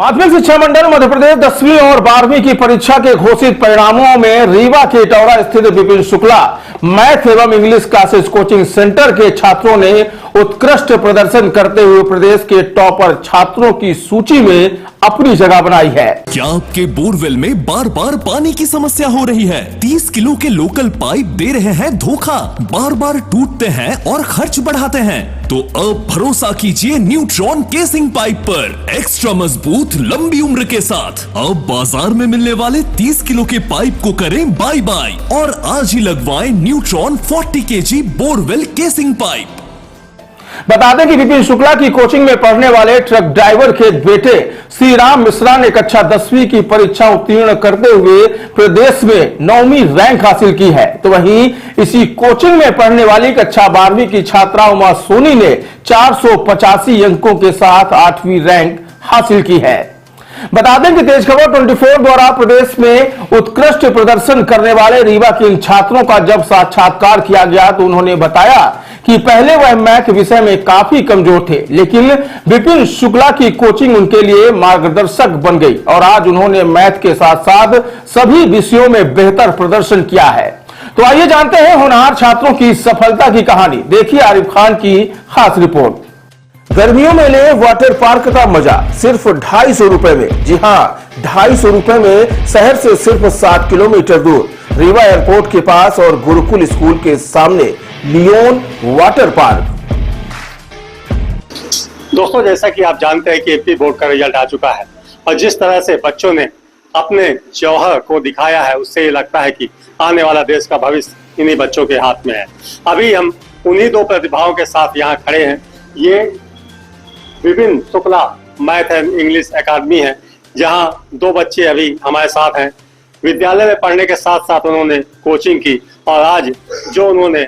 माध्यमिक शिक्षा मंडल मध्य प्रदेश 10वीं और 12वीं की परीक्षा के घोषित परिणामों में रीवा के इटौरा स्थित विपिन शुक्ला मैथ एवं इंग्लिश क्लासेस कोचिंग सेंटर के छात्रों ने उत्कृष्ट प्रदर्शन करते हुए प्रदेश के टॉपर छात्रों की सूची में अपनी जगह बनाई है। क्या आपके बोरवेल में बार बार पानी की समस्या हो रही है? 30 किलो के लोकल पाइप दे रहे हैं धोखा, बार बार टूटते हैं और खर्च बढ़ाते हैं? तो अब भरोसा कीजिए न्यूट्रॉन केसिंग पाइप पर, एक्स्ट्रा मजबूत लंबी उम्र के साथ। अब बाजार में मिलने वाले 30 किलो के पाइप को करें बाय बाय और आज ही लगवाएं neutron 40 kg borewell casing pipe. बता दें कि विपिन शुक्ला की कोचिंग में पढ़ने वाले ट्रक ड्राइवर के बेटे श्री राम मिश्रा ने कक्षा 10वीं की परीक्षा उत्तीर्ण करते हुए प्रदेश में 9वीं रैंक हासिल की है। तो वहीं इसी कोचिंग में पढ़ने वाली कक्षा 12वीं की छात्रा उमा सोनी ने 485 अंकों के साथ 8वीं रैंक हासिल की है। बता दें कि तेज खबर 24 द्वारा प्रदेश में उत्कृष्ट प्रदर्शन करने वाले रीवा के इन छात्रों का जब साक्षात्कार किया गया तो उन्होंने बताया कि पहले वह मैथ विषय में काफी कमजोर थे, लेकिन विपिन शुक्ला की कोचिंग उनके लिए मार्गदर्शक बन गई और आज उन्होंने मैथ के साथ साथ सभी विषयों में बेहतर प्रदर्शन किया है। तो आइए जानते हैं होनहार छात्रों की सफलता की कहानी। देखिए आरिफ खान की खास रिपोर्ट। गर्मियों में ले वाटर पार्क का मजा सिर्फ 250 रुपए में। जी हाँ, 250 रुपए में शहर से सिर्फ 7 किलोमीटर दूर रीवा एयरपोर्ट के पास और गुरुकुल स्कूल के सामने लियोन वाटर पार्क। दोस्तों, जैसा कि आप जानते हैं कि एपी बोर्ड का रिजल्ट आ चुका है और जिस तरह से बच्चों ने अपने जौहर को दिखाया है, उससे ये लगता है कि आने वाला देश का भविष्य इन्हीं बच्चों के हाथ में है। अभी हम उन्हीं दो प्रतिभाओं के साथ यहाँ खड़े हैं। ये Vipin Shukla math and English academy है, जहाँ दो बच्चे अभी हमारे साथ हैं। विद्यालय में पढ़ने के साथ साथ उन्होंने कोचिंग की और आज जो उन्होंने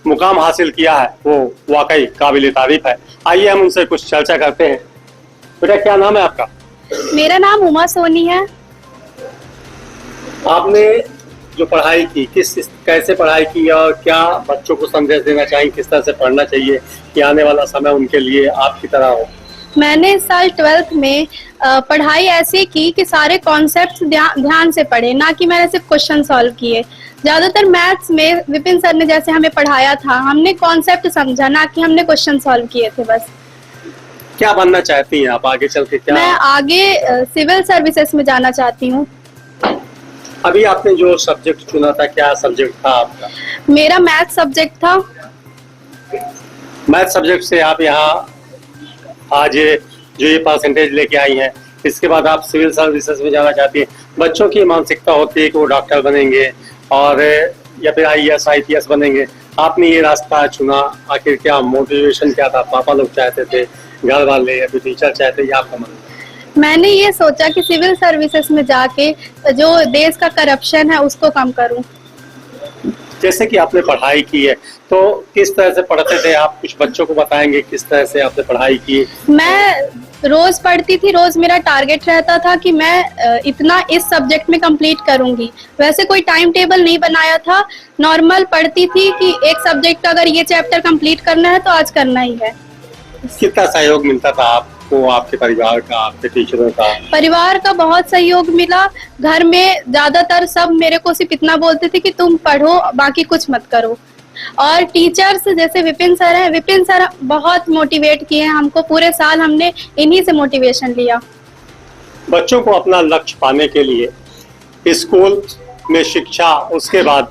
मुकाम हासिल किया है वो वाकई काबिल तारीफ है। आइए हम उनसे कुछ चर्चा करते हैं। बेटा, क्या नाम है आपका? मेरा नाम उमा सोनी है। आपने जो पढ़ाई की कैसे पढ़ाई की और क्या बच्चों को संदेश देना चाहिए, किस तरह से पढ़ना चाहिए कि आने वाला समय उनके लिए आपकी तरह हो? मैंने इस साल 12th में पढ़ाई ऐसी की कि सारे कॉन्सेप्ट्स ध्यान से पढ़े, ना कि मैंने सिर्फ क्वेश्चन सॉल्व किए। ज्यादातर मैथ्स में विपिन सर ने जैसे हमें पढ़ाया था, हमने कॉन्सेप्ट समझा, ना कि हमने क्वेश्चन सॉल्व किए थे बस। क्या बनना चाहती हैं आप आगे चल के? क्या मैं आगे सिविल सर्विसेज में जाना चाहती हूँ। अभी आपने जो सब्जेक्ट चुना था, क्या सब्जेक्ट था आपका? मेरा मैथ सब्जेक्ट था। मैथ सब्जेक्ट से आप यहाँ आज जो ये परसेंटेज लेके आई हैं, इसके बाद आप सिविल सर्विसेज में जाना चाहती हैं। बच्चों की मानसिकता होती है कि वो डॉक्टर बनेंगे और या फिर IAS IPS बनेंगे। आपने ये रास्ता चुना, आखिर क्या मोटिवेशन क्या था? पापा लोग चाहते थे, घर वाले या फिर टीचर चाहते, या आपका मन? मैंने ये सोचा कि सिविल सर्विसेज में जाके जो देश का करप्शन है उसको कम करूं। जैसे कि आपने पढ़ाई की है, तो किस तरह से पढ़ते थे आप? कुछ बच्चों को बताएंगे किस तरह से आपने पढ़ाई की? मैं रोज पढ़ती थी। रोज मेरा टारगेट रहता था कि मैं इतना इस सब्जेक्ट में कंप्लीट करूंगी। वैसे कोई टाइम टेबल नहीं बनाया था, नॉर्मल पढ़ती थी कि एक सब्जेक्ट का अगर ये चैप्टर कंप्लीट करना है तो आज करना ही है। कितना सहयोग मिलता था आपको, आपके परिवार का, आपके टीचरों का? परिवार का बहुत सहयोग मिला। घर में ज्यादातर सब मेरे को सिर्फ इतना बोलते थे कि तुम पढ़ो, बाकी कुछ मत करो। और टीचर्स जैसे विपिन सर हैं, विपिन सर बहुत मोटिवेट किए हैं हमको। पूरे साल हमने इन्हीं से मोटिवेशन लिया। बच्चों को अपना लक्ष्य पाने के लिए स्कूल में शिक्षा, उसके बाद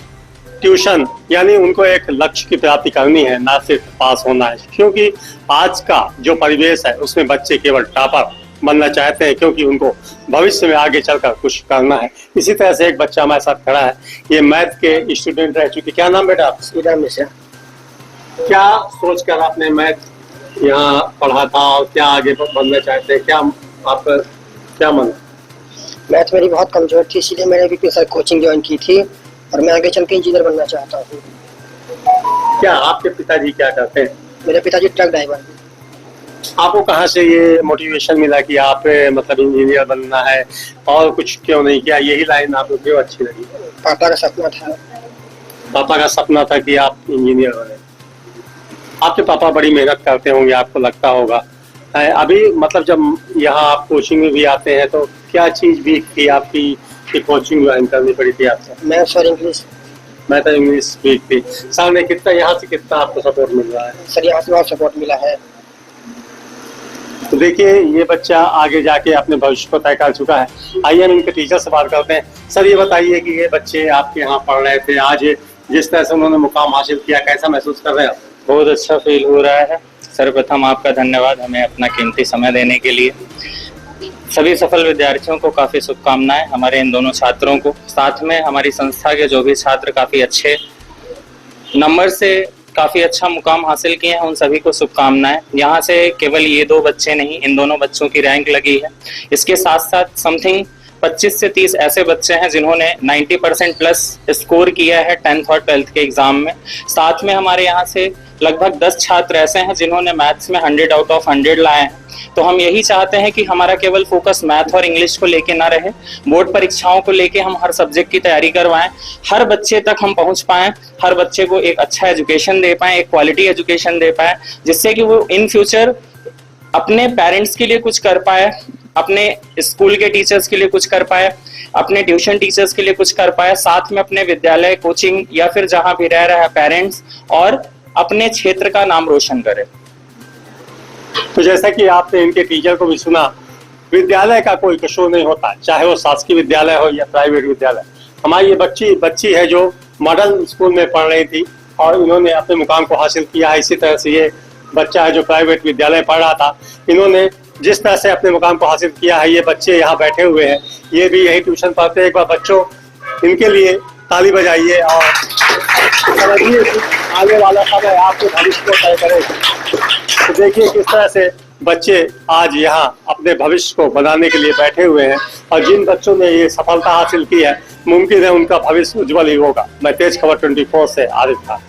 ट्यूशन, यानी उनको एक लक्ष्य की प्राप्ति करनी है, ना सिर्फ पास होना है। क्योंकि आज का जो परिवेश है उसमें बच्चे केवल टॉपर बनना चाहते हैं, क्योंकि उनको भविष्य में आगे चलकर कुछ करना है। इसी तरह से एक बच्चा हमारे साथ खड़ा है, ये मैथ के स्टूडेंट रह चुके। क्या नाम बेटा? श्री राम मिश्रा। क्या सोचकर आपने मैथ यहाँ पढ़ा था और क्या आगे बनना चाहते हैं? क्या आपका क्या मन? मैथ मेरी बहुत कमजोर थी, इसीलिए मैंने विपिन सर कोचिंग ज्वाइन की थी और मैं आगे चल के इंजीनियर बनना चाहता हूँ। क्या आपके पिताजी क्या करते हैं? मेरे पिताजी ट्रक ड्राइवर हैं। आपको कहाँ से ये मोटिवेशन मिला कि आप मतलब इंजीनियर बनना है और कुछ क्यों नहीं किया? यही लाइन आपको क्यों अच्छी लगी? पापा का सपना था। पापा का सपना था कि आप इंजीनियर बने। आपके पापा बड़ी मेहनत करते होंगे, आपको लगता होगा अभी मतलब जब यहाँ आप कोचिंग में भी आते हैं तो क्या चीज वीक थी आपकी कि कोचिंग ज्वाइन करनी पड़ी थी आपसे? मैथ्स और इंग्लिश। मैं तो इंग्लिश वीक थी। सर ने कितना यहाँ से कितना आपको सपोर्ट मिल रहा है? सर यहाँ से बहुत सपोर्ट मिला है। तो देखिए ये बच्चा आगे जाके अपने भविष्य को तय कर चुका है। आइए हम इनके टीचर से बात करते हैं। सर ये बताइए कि ये बच्चे आपके यहाँ पढ़ रहे थे, आज जिस तरह से उन्होंने मुकाम हासिल किया, कैसा महसूस कर रहे हैं आप? बहुत अच्छा फील हो रहा है। सर्वप्रथम आपका धन्यवाद हमें अपना कीमती समय देने के लिए। सभी सफल विद्यार्थियों को काफी शुभकामनाएं, हमारे इन दोनों छात्रों को, साथ में हमारी संस्था के जो भी छात्र काफी अच्छे नंबर से काफी अच्छा मुकाम हासिल किए हैं, उन सभी को शुभकामनाएं। यहाँ से केवल ये 2 बच्चे नहीं, इन दोनों बच्चों की रैंक लगी है। इसके साथ साथ समथिंग 25 से 30 ऐसे बच्चे हैं जिन्होंने 90% प्लस स्कोर किया है 10th और 12th के एग्जाम में। साथ में हमारे यहाँ से लगभग 10 छात्र ऐसे हैं जिन्होंने मैथ्स में 100 आउट ऑफ 100 लाए हैं। तो हम यही चाहते हैं कि हमारा केवल फोकस मैथ और इंग्लिश को लेके ना रहे, बोर्ड परीक्षाओं को लेके हम हर सब्जेक्ट की तैयारी करवाएं, हर बच्चे तक हम पहुंच पाएं, हर बच्चे को एक अच्छा एजुकेशन दे पाएं, एक क्वालिटी एजुकेशन दे पाएं, जिससे कि वो इन फ्यूचर अपने पेरेंट्स के लिए कुछ कर पाए, अपने स्कूल के टीचर्स के लिए कुछ कर पाए, अपने ट्यूशन टीचर्स के लिए कुछ कर पाए, साथ में अपने विद्यालय, कोचिंग या फिर जहां भी रह रहा है पेरेंट्स, और अपने क्षेत्र का नाम रोशन करे। तो जैसा कि आपने इनके टीचर को भी सुना, विद्यालय का कोई कसूर नहीं होता, चाहे वो शासकीय विद्यालय हो या प्राइवेट विद्यालय। हमारी ये बच्ची है जो मॉडल स्कूल में पढ़ रही थी और इन्होंने अपने मुकाम को हासिल किया है। इसी तरह से ये बच्चा है जो प्राइवेट विद्यालय पढ़ रहा था, इन्होंने जिस तरह से अपने मुकाम को हासिल किया है, ये बच्चे यहाँ बैठे हुए हैं, ये भी यही ट्यूशन पढ़ते हैं। एक बार बच्चों इनके लिए ताली बजाइए और समझिए कि आने वाला समय आपके भविष्य को तय करेगा। तो देखिए किस तरह से बच्चे आज यहाँ अपने भविष्य को बनाने के लिए बैठे हुए हैं, और जिन बच्चों ने ये सफलता हासिल की है, मुमकिन है उनका भविष्य उज्जवल ही होगा। मैं तेज खबर 24 से आरिफ था।